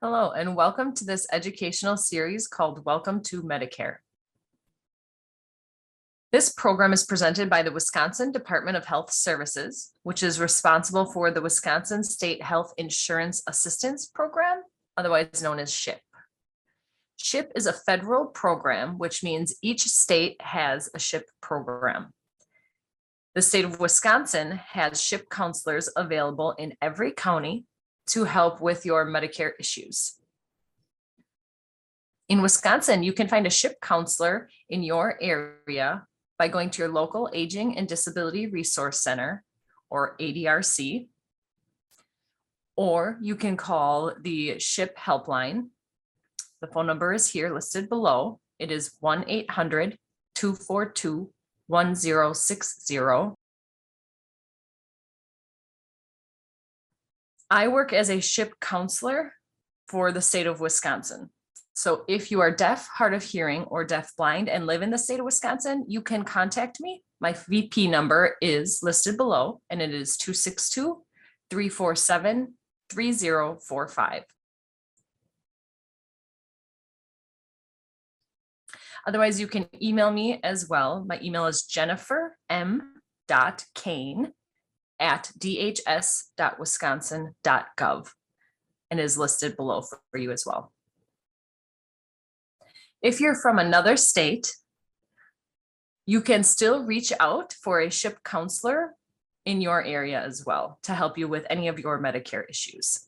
Hello, and welcome to this educational series called Welcome to Medicare. This program is presented by the Wisconsin Department of Health Services, which is responsible for the Wisconsin State Health Insurance Assistance Program, otherwise known as SHIP. SHIP is a federal program, which means each state has a SHIP program. The state of Wisconsin has SHIP counselors available in every county to help with your Medicare issues. In Wisconsin, you can find a SHIP counselor in your area by going to your local Aging and Disability Resource Center, or ADRC, or you can call the SHIP helpline. The phone number is here listed below. It is 1-800-242-1060. I work as a SHIP counselor for the state of Wisconsin. So if you are deaf, hard of hearing, or deaf-blind and live in the state of Wisconsin, you can contact me. My VP number is listed below, and it is 262-347-3045. Otherwise, you can email me as well. My email is jenniferm.kane@dhs.wisconsin.gov and is listed below for you as well. If you're from another state, you can still reach out for a SHIP counselor in your area as well to help you with any of your Medicare issues.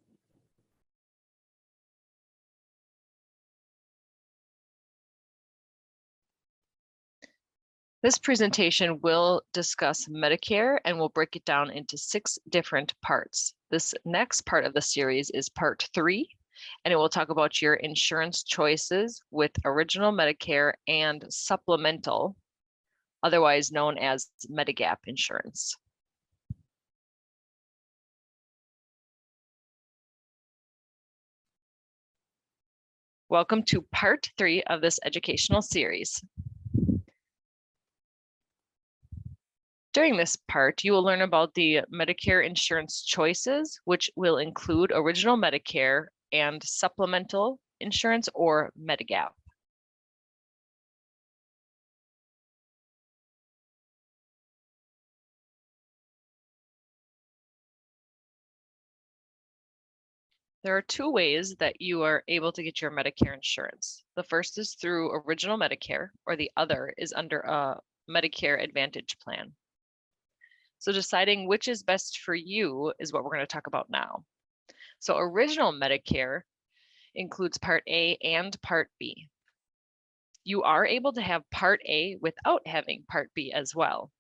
This presentation will discuss Medicare and we'll break it down into 6 different parts. This next part of the series is part 3, and it will talk about your insurance choices with original Medicare and supplemental, otherwise known as Medigap insurance. Welcome to part 3 of this educational series. During this part, you will learn about the Medicare insurance choices, which will include original Medicare and supplemental insurance, or Medigap. There are 2 ways that you are able to get your Medicare insurance. The first is through original Medicare, or the other is under a Medicare Advantage plan. So deciding which is best for you is what we're going to talk about now. So original Medicare includes Part A and Part B. You are able to have Part A without having Part B as well.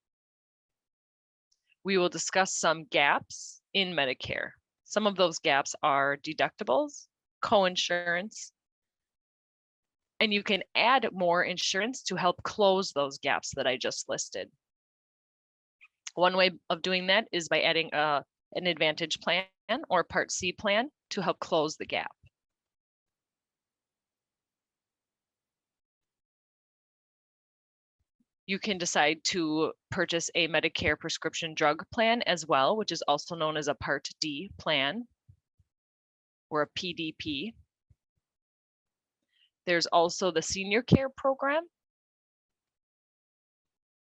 We will discuss some gaps in Medicare. Some of those gaps are deductibles, coinsurance, and you can add more insurance to help close those gaps that I just listed. One way of doing that is by adding an Advantage plan or Part C plan to help close the gap. You can decide to purchase a Medicare prescription drug plan as well, which is also known as a Part D plan or a PDP. There's also the Senior Care program.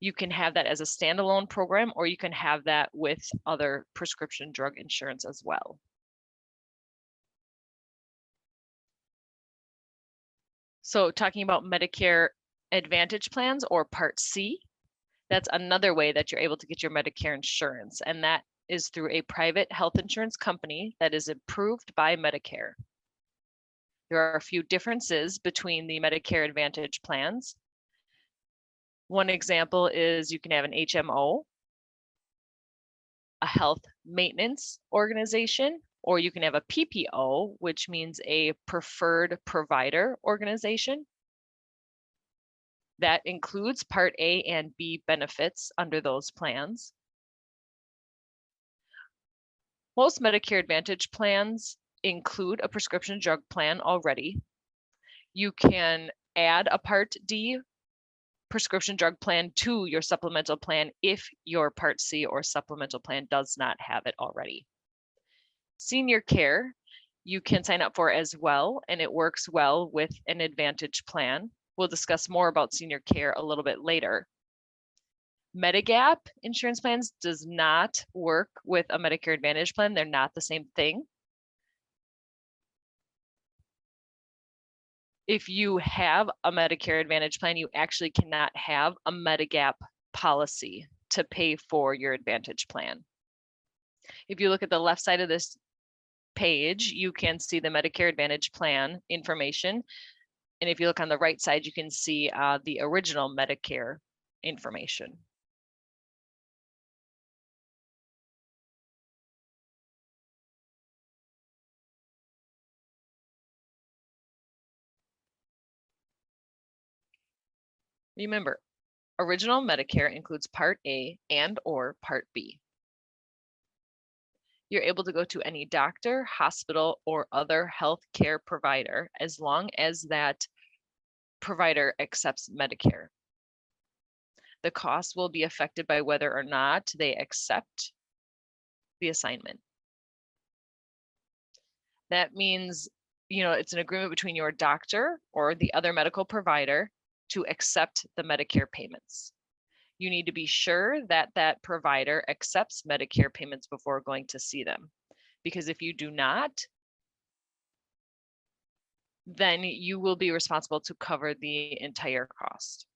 You can have that as a standalone program, or you can have that with other prescription drug insurance as well. So talking about Medicare Advantage plans, or Part C, that's another way that you're able to get your Medicare insurance, and that is through a private health insurance company that is approved by Medicare. There are a few differences between the Medicare Advantage plans. One example is you can have an HMO, a health maintenance organization, or you can have a PPO, which means a preferred provider organization. That includes Part A and B benefits under those plans. Most Medicare Advantage plans include a prescription drug plan already. You can add a Part D prescription drug plan to your supplemental plan if your Part C or supplemental plan does not have it already. Senior Care, you can sign up for as well, and it works well with an Advantage plan. We'll discuss more about senior care a little bit later. Medigap insurance plans does not work with a Medicare Advantage plan. They're not the same thing. If you have a Medicare Advantage plan, you actually cannot have a Medigap policy to pay for your Advantage plan. If you look at the left side of this page, you can see the Medicare Advantage plan information. And if you look on the right side, you can see the original Medicare information. Remember, original Medicare includes Part A and or Part B. You're able to go to any doctor, hospital, or other healthcare provider as long as that provider accepts Medicare. The cost will be affected by whether or not they accept the assignment. That means, it's an agreement between your doctor or the other medical provider to accept the Medicare payments. You need to be sure that that provider accepts Medicare payments before going to see them. Because if you do not, then you will be responsible to cover the entire cost.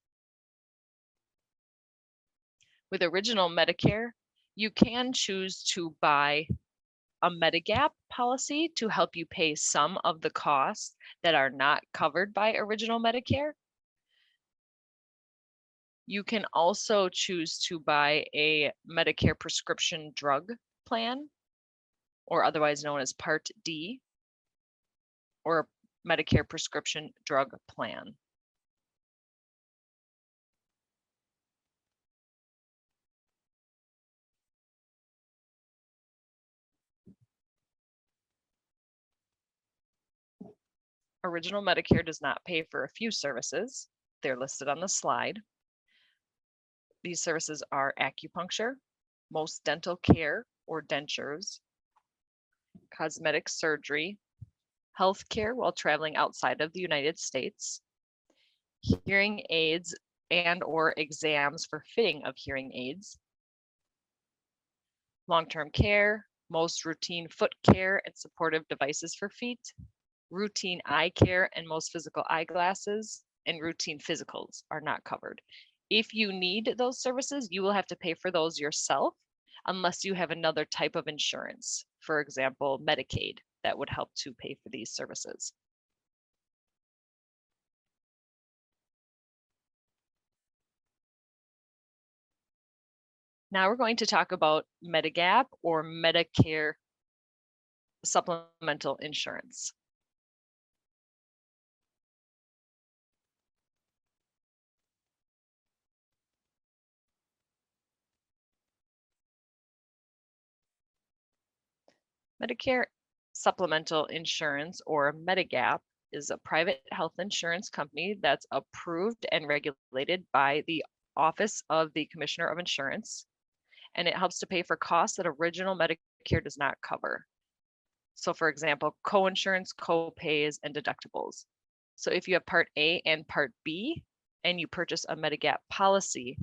With original Medicare, you can choose to buy a Medigap policy to help you pay some of the costs that are not covered by original Medicare. You can also choose to buy a Medicare prescription drug plan, or otherwise known as Part D, or a Medicare prescription drug plan. Original Medicare does not pay for a few services. They're listed on the slide. These services are acupuncture, most dental care or dentures, cosmetic surgery, healthcare while traveling outside of the United States, hearing aids and or exams for fitting of hearing aids, long-term care, most routine foot care and supportive devices for feet, routine eye care and most physical eyeglasses, and routine physicals are not covered. If you need those services, you will have to pay for those yourself unless you have another type of insurance. For example, Medicaid, that would help to pay for these services. Now we're going to talk about Medigap or Medicare supplemental insurance. Medicare supplemental insurance or Medigap is a private health insurance company that's approved and regulated by the Office of the Commissioner of Insurance, and it helps to pay for costs that original Medicare does not cover. So for example, co-insurance, co-pays, and deductibles. So if you have Part A and Part B, and you purchase a Medigap policy,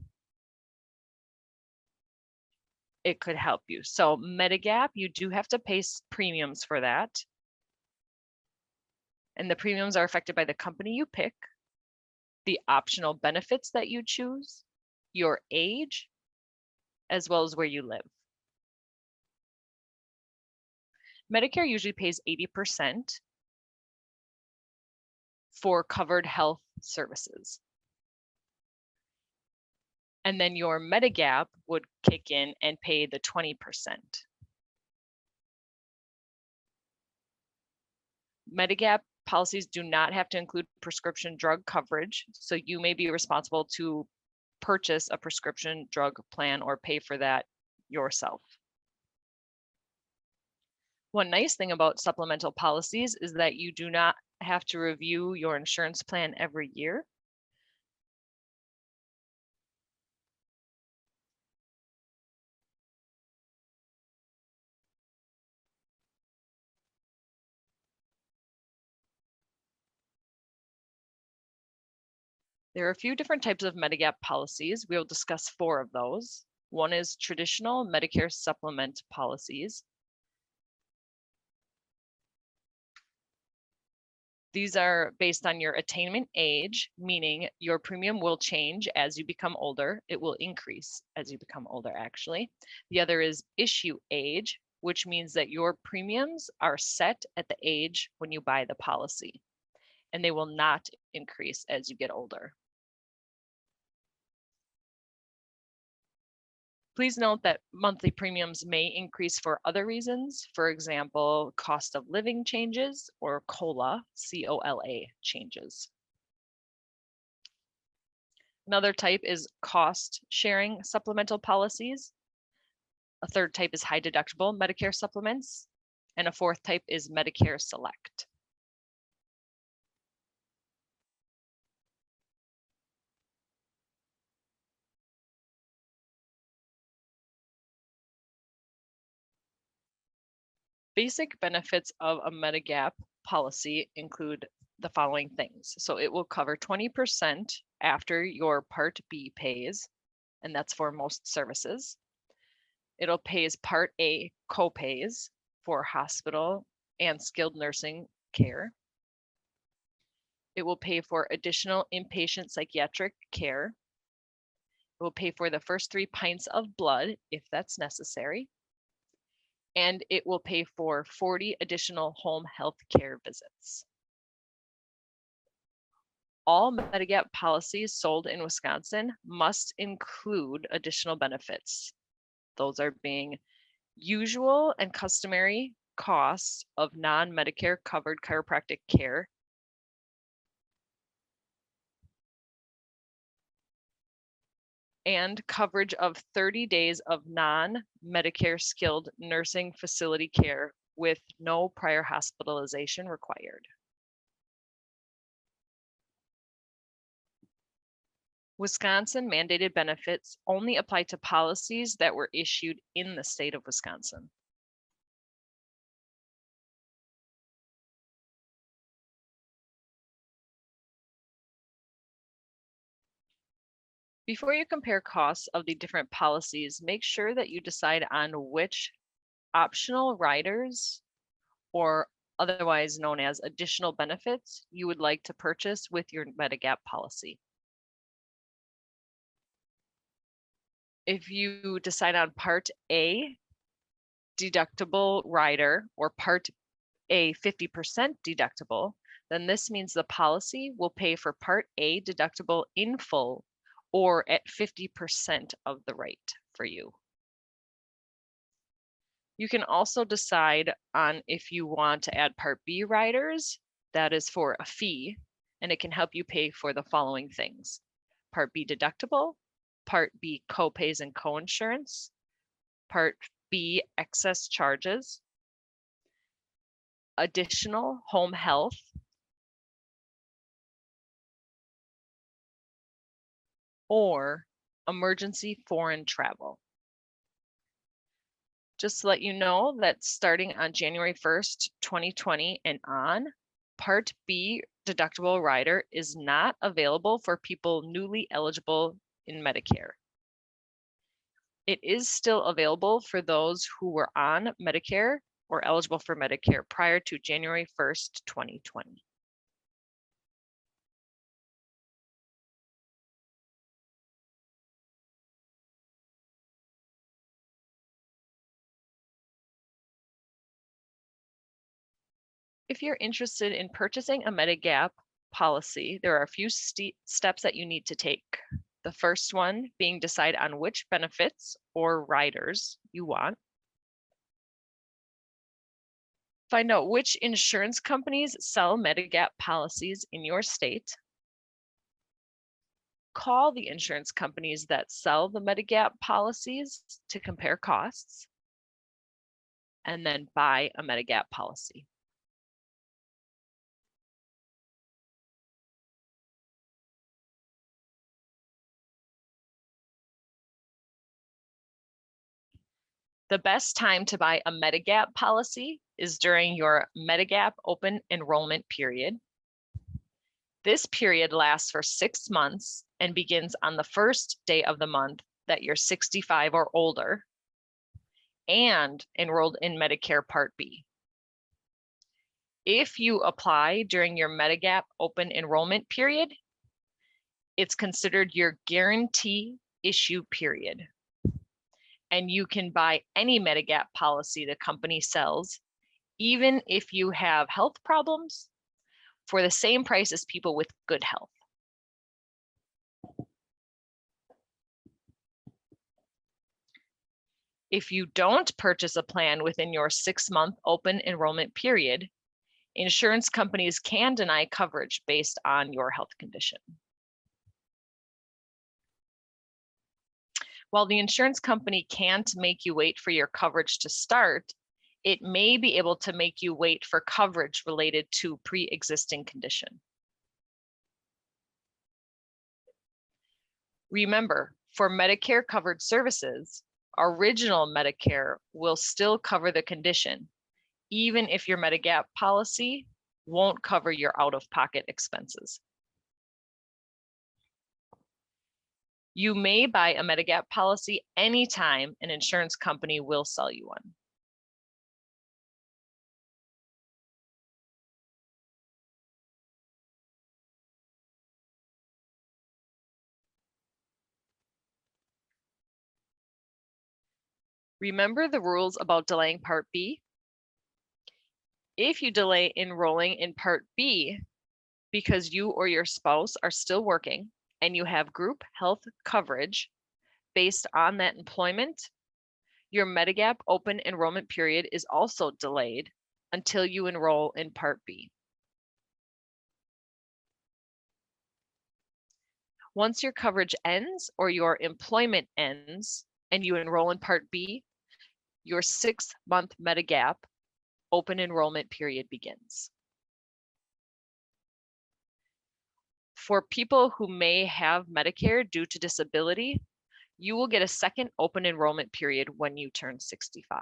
it could help you. So Medigap, you do have to pay premiums for that. And the premiums are affected by the company you pick, the optional benefits that you choose, your age, as well as where you live. Medicare usually pays 80% for covered health services. And then your Medigap would kick in and pay the 20%. Medigap policies do not have to include prescription drug coverage, so you may be responsible to purchase a prescription drug plan or pay for that yourself. One nice thing about supplemental policies is that you do not have to review your insurance plan every year. There are a few different types of Medigap policies. We will discuss 4 of those. One is traditional Medicare supplement policies. These are based on your attainment age, meaning your premium will change as you become older. It will increase as you become older, actually. The other is issue age, which means that your premiums are set at the age when you buy the policy, and they will not increase as you get older. Please note that monthly premiums may increase for other reasons. For example, cost of living changes or COLA, C-O-L-A changes. Another type is cost sharing supplemental policies. A third type is high deductible Medicare supplements. And a fourth type is Medicare Select. Basic benefits of a Medigap policy include the following things. So it will cover 20% after your Part B pays, and that's for most services. It'll pay as Part A co-pays for hospital and skilled nursing care. It will pay for additional inpatient psychiatric care. It will pay for the first 3 pints of blood if that's necessary. And it will pay for 40 additional home health care visits. All Medigap policies sold in Wisconsin must include additional benefits. Those are being usual and customary costs of non-Medicare covered chiropractic care, and coverage of 30 days of non-Medicare skilled nursing facility care with no prior hospitalization required. Wisconsin mandated benefits only apply to policies that were issued in the state of Wisconsin. Before you compare costs of the different policies, make sure that you decide on which optional riders, or otherwise known as additional benefits, you would like to purchase with your Medigap policy. If you decide on Part A deductible rider or Part A 50% deductible, then this means the policy will pay for Part A deductible in full or at 50% of the rate for you. You can also decide on if you want to add Part B riders. That is for a fee, and it can help you pay for the following things: Part B deductible, Part B co-pays and co-insurance, Part B excess charges, additional home health, or emergency foreign travel. Just to let you know that starting on January 1st, 2020 and on, Part B deductible rider is not available for people newly eligible in Medicare. It is still available for those who were on Medicare or eligible for Medicare prior to January 1st, 2020. If you're interested in purchasing a Medigap policy, there are a few steps that you need to take. The first one being decide on which benefits or riders you want. Find out which insurance companies sell Medigap policies in your state. Call the insurance companies that sell the Medigap policies to compare costs, and then buy a Medigap policy. The best time to buy a Medigap policy is during your Medigap open enrollment period. This period lasts for 6 months and begins on the first day of the month that you're 65 or older and enrolled in Medicare Part B. If you apply during your Medigap open enrollment period, it's considered your guarantee issue period. And you can buy any Medigap policy the company sells, even if you have health problems, for the same price as people with good health. If you don't purchase a plan within your 6-month open enrollment period, insurance companies can deny coverage based on your health condition. While the insurance company can't make you wait for your coverage to start, it may be able to make you wait for coverage related to pre-existing condition. Remember, for Medicare covered services, original Medicare will still cover the condition, even if your Medigap policy won't cover your out-of-pocket expenses. You may buy a Medigap policy anytime an insurance company will sell you one. Remember the rules about delaying Part B? If you delay enrolling in Part B because you or your spouse are still working and you have group health coverage based on that employment, your Medigap open enrollment period is also delayed until you enroll in Part B. Once your coverage ends or your employment ends and you enroll in Part B, your 6-month Medigap open enrollment period begins. For people who may have Medicare due to disability, you will get a second open enrollment period when you turn 65.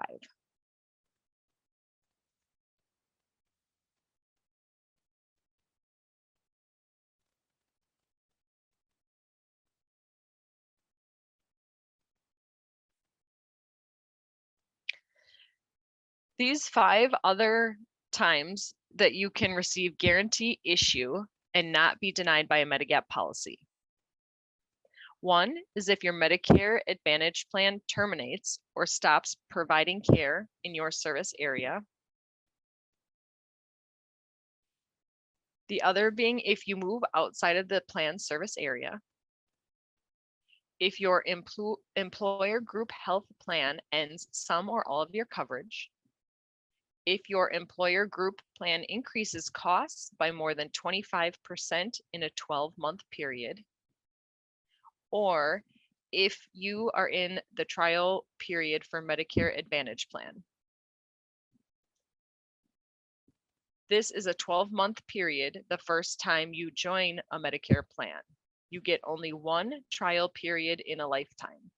These 5 other times that you can receive guarantee issue and not be denied by a Medigap policy. 1 is if your Medicare Advantage plan terminates or stops providing care in your service area. The other being if you move outside of the plan service area. If your employer group health plan ends some or all of your coverage. If your employer group plan increases costs by more than 25% in a 12-month period, or if you are in the trial period for Medicare Advantage plan. This is a 12-month period the first time you join a Medicare plan. You get only 1 trial period in a lifetime.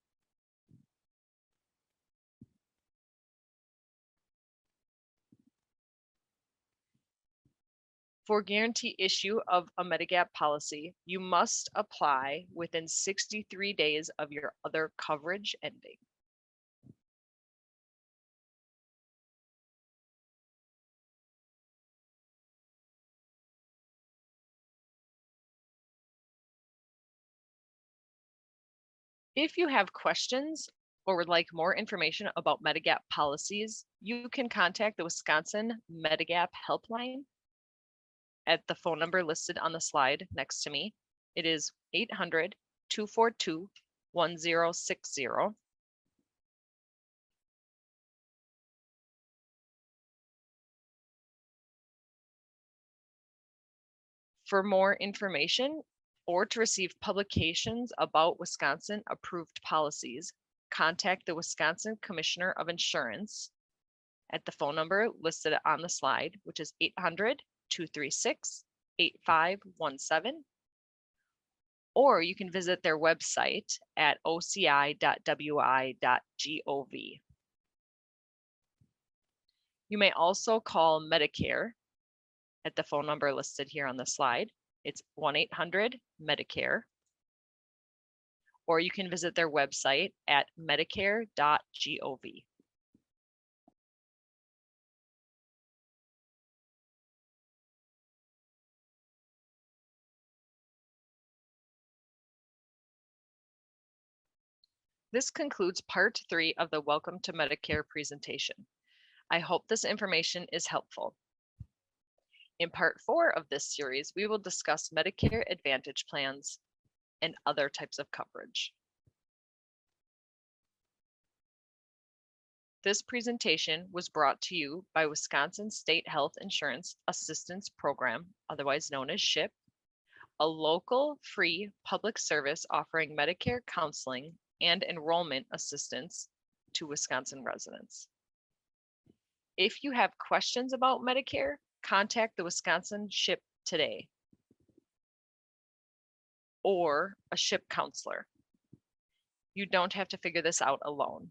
For guarantee issue of a Medigap policy, you must apply within 63 days of your other coverage ending. If you have questions or would like more information about Medigap policies, you can contact the Wisconsin Medigap helpline at the phone number listed on the slide next to me. It is 800-242-1060. For more information or to receive publications about Wisconsin approved policies, contact the Wisconsin Commissioner of Insurance at the phone number listed on the slide, which is 800-236-8517. Or you can visit their website at oci.wi.gov. You may also call Medicare at the phone number listed here on the slide, It's 1-800-Medicare. Or you can visit their website at medicare.gov. This concludes part 3 of the Welcome to Medicare presentation. I hope this information is helpful. In part 4 of this series, we will discuss Medicare Advantage plans and other types of coverage. This presentation was brought to you by Wisconsin State Health Insurance Assistance Program, otherwise known as SHIP, a local free public service offering Medicare counseling and enrollment assistance to Wisconsin residents. If you have questions about Medicare, contact the Wisconsin SHIP today or a SHIP counselor. You don't have to figure this out alone.